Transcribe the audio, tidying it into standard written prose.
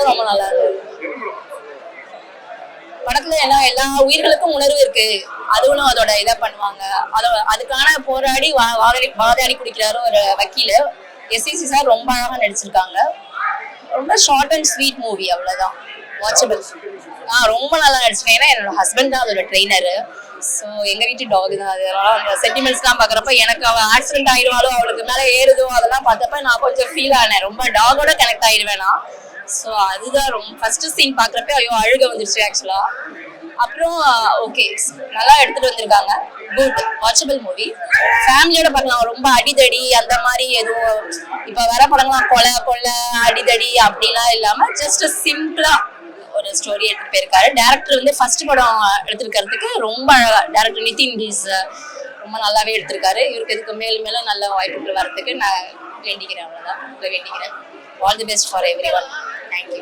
படம் ரொம்ப நல்லா இருந்தது. படத்துல எல்லா உயிர்களுக்கும் உணர்வு இருக்கு, அதுவும் அதோட இதை பண்ணுவாங்க. அதுக்கான வாதாடி குடிக்கிறாரு ஒரு வக்கீல். எஸ்இசி சார் ரொம்ப அழகா நடிச்சிருக்காங்க. ரொம்ப ஷார்ட் அண்ட் ஸ்வீட் மூவி, அவ்வளவுதான். வாட்சபிள். ரொம்ப நல்லா நடிச்சிருக்கேன். ஏன்னா என்னோட ஹஸ்பண்ட் தான் அதோட ட்ரெயினரு. ஸோ எங்க வீட்டு டாக் தான். அதனால அந்த சென்டிமெண்ட்ஸ்லாம் பாக்குறப்ப எனக்கு அவள் ஆக்சிடென்ட் ஆயிடுவாளோ, அவளுக்கு மேல ஏறுதோ, அதெல்லாம் பார்த்தப்ப நான் கொஞ்சம் ஃபீல் ஆனேன். ரொம்ப டாகோட கனெக்ட் ஆயிடுவேன் நான். ஸோ அதுதான் ரொம்ப ஃபர்ஸ்ட் சீன் பாக்குறப்ப ஐயோ அழுக வந்துருச்சு ஆக்சுவலா. அப்புறம் ஓகே, நல்லா எடுத்துட்டு வந்திருக்காங்க. Good watchable movie. ஃபேமிலியோட பார்க்கலாம். ரொம்ப அடிதடி அந்த மாதிரி எதுவும் இப்ப வர படங்கள்லாம் கொலை அடிதடி அப்படிலாம் இல்லாம ஜஸ்ட் சிம்பிளா ஒரு ஸ்டோரி எடுத்துட்டு போயிருக்காரு. டேரக்டர் வந்து ஃபர்ஸ்ட் படம் எடுத்திருக்கிறதுக்கு ரொம்ப அழகா, டேரக்டர் நிதின் பீஸ் ரொம்ப நல்லாவே எடுத்திருக்காரு. இவருக்கு இதுக்கு மேலும் நல்ல வாய்ப்புகள் வரதுக்கு நான் வேண்டிக்கிறேன். அவ்வளவுதான் வேண்டிக்கிறேன். All the best for every one. Thank you.